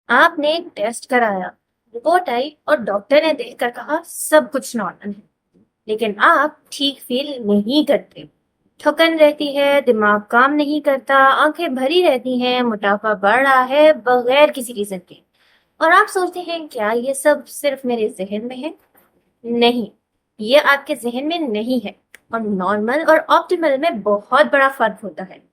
आपने एक टेस्ट कराया, रिपोर्ट आई और डॉक्टर ने देखकर कहा सब कुछ नॉर्मल है, लेकिन आप ठीक फील नहीं करते। थकन रहती है, दिमाग काम नहीं करता, आंखें भरी रहती हैं, मोटापा बढ़ रहा है बगैर किसी रीजन के। और आप सोचते हैं क्या ये सब सिर्फ मेरे जहन में है? नहीं, ये आपके जहन में नहीं है। और नॉर्मल और ऑप्टिमल में बहुत बड़ा फर्क होता है।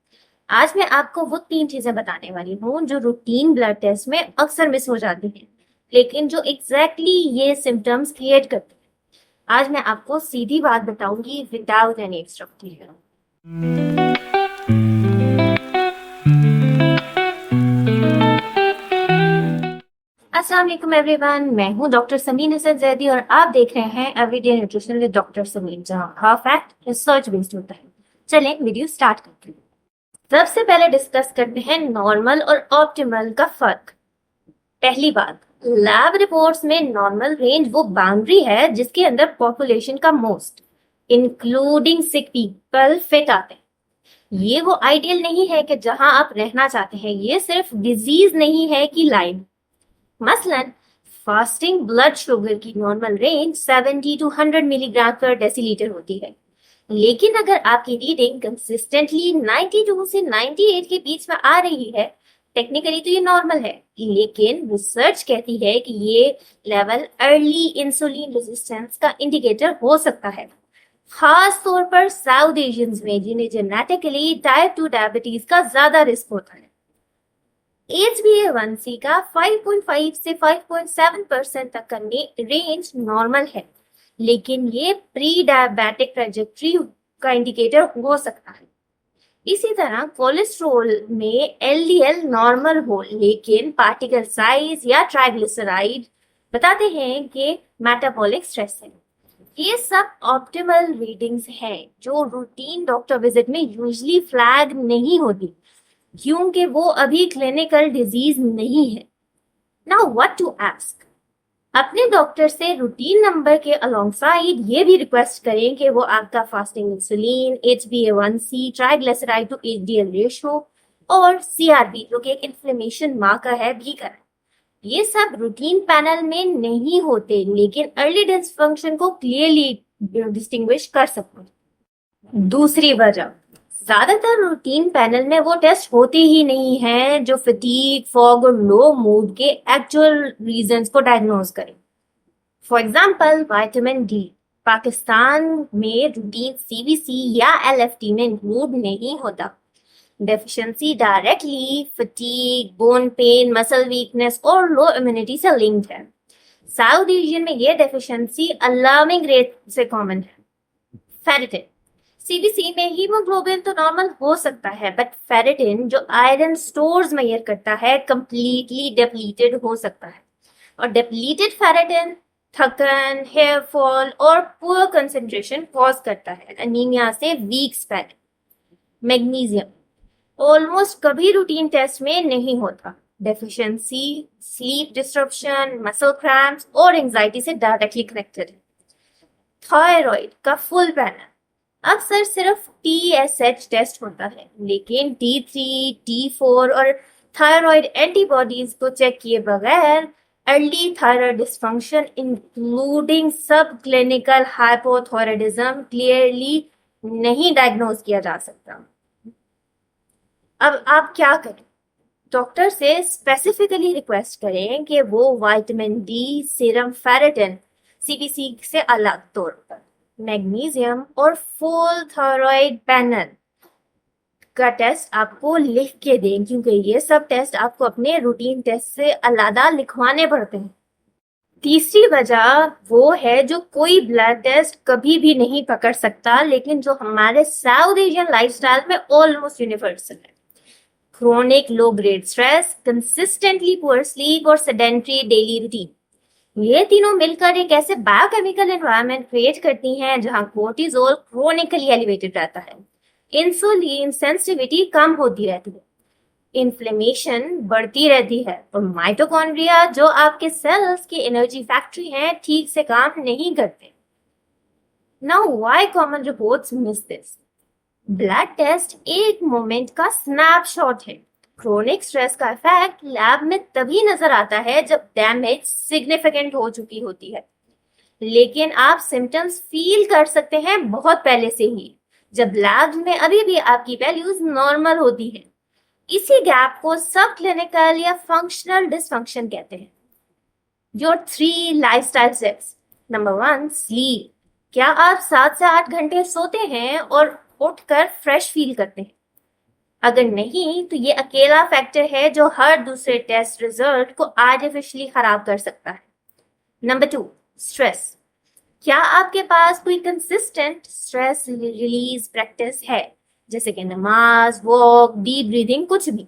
आज मैं आपको वो 3 चीजें बताने वाली हूँ जो रूटीन ब्लड टेस्ट में अक्सर मिस हो जाती हैं, लेकिन जो एग्जैक्टली ये सिम्टम्स क्रिएट करती हैं। आज मैं आपको सीधी बात बताऊंगी विदाउट एनी एक्स्ट्रा मटेरियल। अस्सलाम वालेकुम एवरीवन, मैं हूँ डॉक्टर समीन हसन जैदी और आप देख रहे हैं everyday nutrition with doctor Sameen, जहाँ हर फैक्ट रिसर्च बेस्ड होता है। चलें वीडियो स्टार्ट करते हैं। सबसे पहले डिस्कस करते हैं नॉर्मल और ऑप्टिमल का फर्क। पहली बात, लैब रिपोर्ट्स में नॉर्मल रेंज वो बाउंड्री है जिसके अंदर पॉपुलेशन का मोस्ट इंक्लूडिंग सिक पीपल फिट आते हैं। ये वो आइडियल नहीं है कि जहां आप रहना चाहते हैं, ये सिर्फ डिजीज नहीं है कि लाइन। मसलन फास्टिंग ब्लड शुगर की नॉर्मल रेंज 70 टू 100 मिलीग्राम पर डेसीलीटर होती है, लेकिन अगर आपकी रीडिंग कंसिस्टेंटली 92 से 98 के बीच में आ रही है, टेक्निकली तो ये नॉर्मल है, लेकिन रिसर्च कहती है कि ये लेवल अर्ली इंसुलिन रेजिस्टेंस का इंडिकेटर हो सकता है, खास तौर पर साउथ एशियंस में जिन्हें जेनेटिकली टाइप 2 डायबिटीज का ज्यादा रिस्क होता है। HbA1c का 5.5 से 5.7% तक का रेंज नॉर्मल है, लेकिन ये प्री डायबिटिक ट्रेजेक्ट्री का इंडिकेटर हो सकता है। इसी तरह कोलेस्ट्रॉल में LDL नॉर्मल हो, लेकिन पार्टिकल साइज या ट्राइग्लिसराइड बताते हैं कि मेटाबॉलिक स्ट्रेस है। ये सब ऑप्टिमल रीडिंग्स हैं जो रूटीन डॉक्टर विजिट में यूजुअली फ्लैग नहीं होती, क्योंकि वो अभी क्लिनिकल डिजीज नहीं है। नाउ व्हाट टू आस्क, अपने डॉक्टर से रूटीन नंबर के अलोंगसाइड ये भी रिक्वेस्ट करें कि वो आपका fasting insulin, HbA1c, triglyceride to HDL ratio और CRP जो कि एक इन्फ्लेमेशन मार्कर है भी करें। ये सब रूटीन पैनल में नहीं होते, लेकिन अर्ली डिस्फंक्शन को क्लियरली डिस्टिंग्विश कर सकते हैं। दूसरी वजह, ज्यादातर रूटीन पैनल में वो टेस्ट होते ही नहीं हैं जो फटीग, फॉग और लो मूड के एक्चुअल रीजंस को डायग्नोज करें। For example vitamin D Pakistan में रूटीन CBC या LFT में इंक्लूड नहीं होता। Deficiency directly fatigue, bone pen, muscle weakness और लो इम्यूनिटी से लिंक्ड है। साउथ एशियन में ये डेफिशिएंसी अलार्मिंग रेट से कॉमन है। फेरेटिन, CBC में हीमोग्लोबिन तो नॉर्मल हो सकता है, बट फेरेटिन जो आयरन स्टोर्स मेजर करता है कंप्लीटली डिप्लीटेड हो सकता है। और डिप्लीटेड फेरेटिन थकन, हेयर फॉल और पुअर कंसंट्रेशन कॉज करता है, अनीमिया से वीक स्पेट। मैग्नीशियम ऑलमोस्ट कभी रूटीन टेस्ट में नहीं होता। डेफिशिएंसी स्लीप डिस्टरप्शन, मसल क्रैम्प्स और एंजाइटी से डायरेक्टली कनेक्टेड है। थायराइड का फुल पैनल अक्सर सिर्फ TSH टेस्ट होता है, लेकिन T3, T4 और थायराइड एंटीबॉडीज को चेक किए बगैर अर्ली थायराइड डिस्फंक्शन इंक्लूडिंग सब क्लिनिकल हाइपोथायराइडिज्म क्लियरली नहीं डायग्नोज किया जा सकता। अब आप क्या करें? डॉक्टर से स्पेसिफिकली रिक्वेस्ट करें कि वो vitamin D, serum ferritin, CBC से अलग तौर पर मैग्नीशियम और फुल थायराइड पैनल का टेस्ट आपको लिख के दें, क्योंकि ये सब टेस्ट आपको अपने रूटीन टेस्ट से अलग लिखवाने पड़ते हैं। तीसरी वजह वो है जो कोई ब्लड टेस्ट कभी भी नहीं पकड़ सकता, लेकिन जो हमारे साउथ एशियन लाइफस्टाइल में ऑलमोस्ट यूनिवर्सल है। Chronic low grade stress, consistently poor sleep और सेडेंटरी डेली रूटीन, ये तीनों मिलकर एक ऐसे बायोकेमिकल एनवायरनमेंट क्रिएट करती हैं जहां कोर्टिजोल क्रोनिकली एलिवेटेड रहता है, इंसुलिन सेंसिटिविटी कम होती रहती है, इन्फ्लेमेशन बढ़ती रहती है और माइटोकॉन्ड्रिया जो आपके सेल्स की एनर्जी फैक्ट्री हैं ठीक से काम नहीं करते। Now why common reports miss this? Blood test एक मोमेंट का स्नैपशॉट है, क्रोनिक स्ट्रेस का इफेक्ट लैब में तभी नजर आता है जब डैमेज सिग्निफिकेंट हो चुकी होती है, लेकिन आप सिम्टम्स फील कर सकते हैं बहुत पहले से ही, जब लैब में अभी भी आपकी वैल्यूज नॉर्मल होती है। इसी गैप को सब क्लिनिकल या फंक्शनल डिसफंक्शन कहते हैं। Your 3 lifestyle tips. Number 1, sleep. क्या आप 7 से 8 घंटे सोते हैं और उठकर फ्रेश फील करते हैं? अगर नहीं, तो ये अकेला फैक्टर है जो हर दूसरे टेस्ट रिजल्ट को आर्टिफिशियली खराब कर सकता है। Number 2, stress. क्या आपके पास कोई कंसिस्टेंट स्ट्रेस रिलीज प्रैक्टिस है, जैसे कि नमाज, वॉक, डीप ब्रीदिंग, कुछ भी?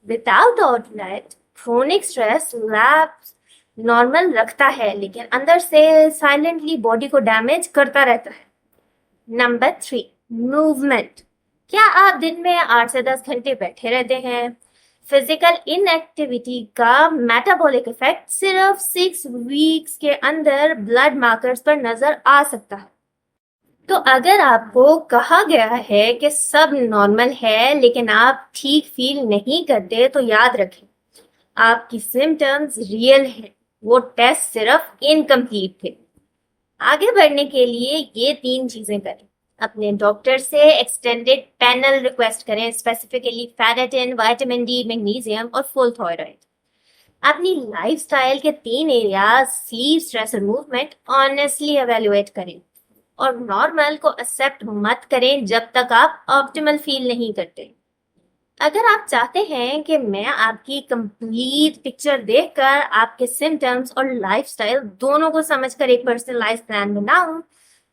Without outlet, chronic stress labs normal रखता है, लेकिन अंदर से साइलेंटली बॉडी को डैमेज करता रहता है। Number 3, movement. क्या आप दिन में 8 से 10 घंटे बैठे रहते हैं? फिजिकल इनएक्टिविटी का मेटाबॉलिक इफेक्ट सिर्फ 6 वीक्स के अंदर ब्लड मार्कर्स पर नजर आ सकता है। तो अगर आपको कहा गया है कि सब नॉर्मल है लेकिन आप ठीक फील नहीं करते, तो याद रखें, आपकी सिम्टम्स रियल हैं, वो टेस्ट सिर्फ इनकम्प्लीट थे। आगे बढ़ने के लिए ये 3 चीजें करें। अपने डॉक्टर से एक्सटेंडेड पैनल रिक्वेस्ट करें, specifically ferritin, vitamin D, magnesium और फुल थायराइड। अपनी लाइफस्टाइल के 3 एरियाज, स्लीप, स्ट्रेस और मूवमेंट, ऑनेस्टली एवेल्युएट करें और नॉर्मल को एक्सेप्ट मत करें जब तक आप ऑप्टिमल फील नहीं करते। अगर आप चाहते हैं कि मैं आपकी कंप्लीट पिक्चर देखकर आपके सिम्टम्स और लाइफस्टाइल दोनों को समझकर एक पर्सनलाइज्ड प्लान बनाऊं,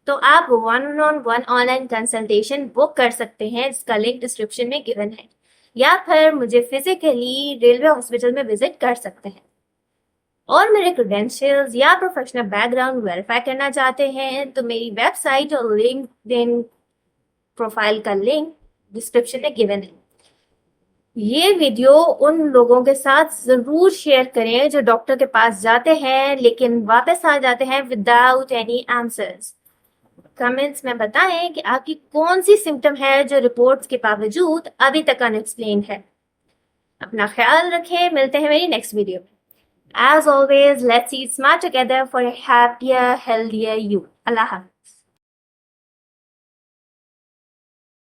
तो आप 1-on-1 ऑनलाइन कंसल्टेशन बुक कर सकते हैं, इसका लिंक डिस्क्रिप्शन में गिवन है, या फिर मुझे फिजिकली रेलवे हॉस्पिटल में विजिट कर सकते हैं। और मेरे क्रेडेंशियल्स या प्रोफेशनल बैकग्राउंड वेरीफाई करना चाहते हैं, तो मेरी वेबसाइट और लिंक्डइन प्रोफाइल का लिंक डिस्क्रिप्शन में गिवन है। ये वीडियो उन लोगों के साथ जरूर शेयर करें जो डॉक्टर के पास जाते हैं लेकिन वापस आ जाते हैं विदाउट एनी आंसर्स। कमेंट्स में बताएं कि आपकी कौन सी सिम्टम है जो रिपोर्ट्स के बावजूद अभी तक अनएक्सप्लेन्ड है। अपना ख्याल रखें, मिलते हैं मेरी नेक्स्ट वीडियो में। As always, let's eat smart together for a happier, healthier you. Allah Hafiz.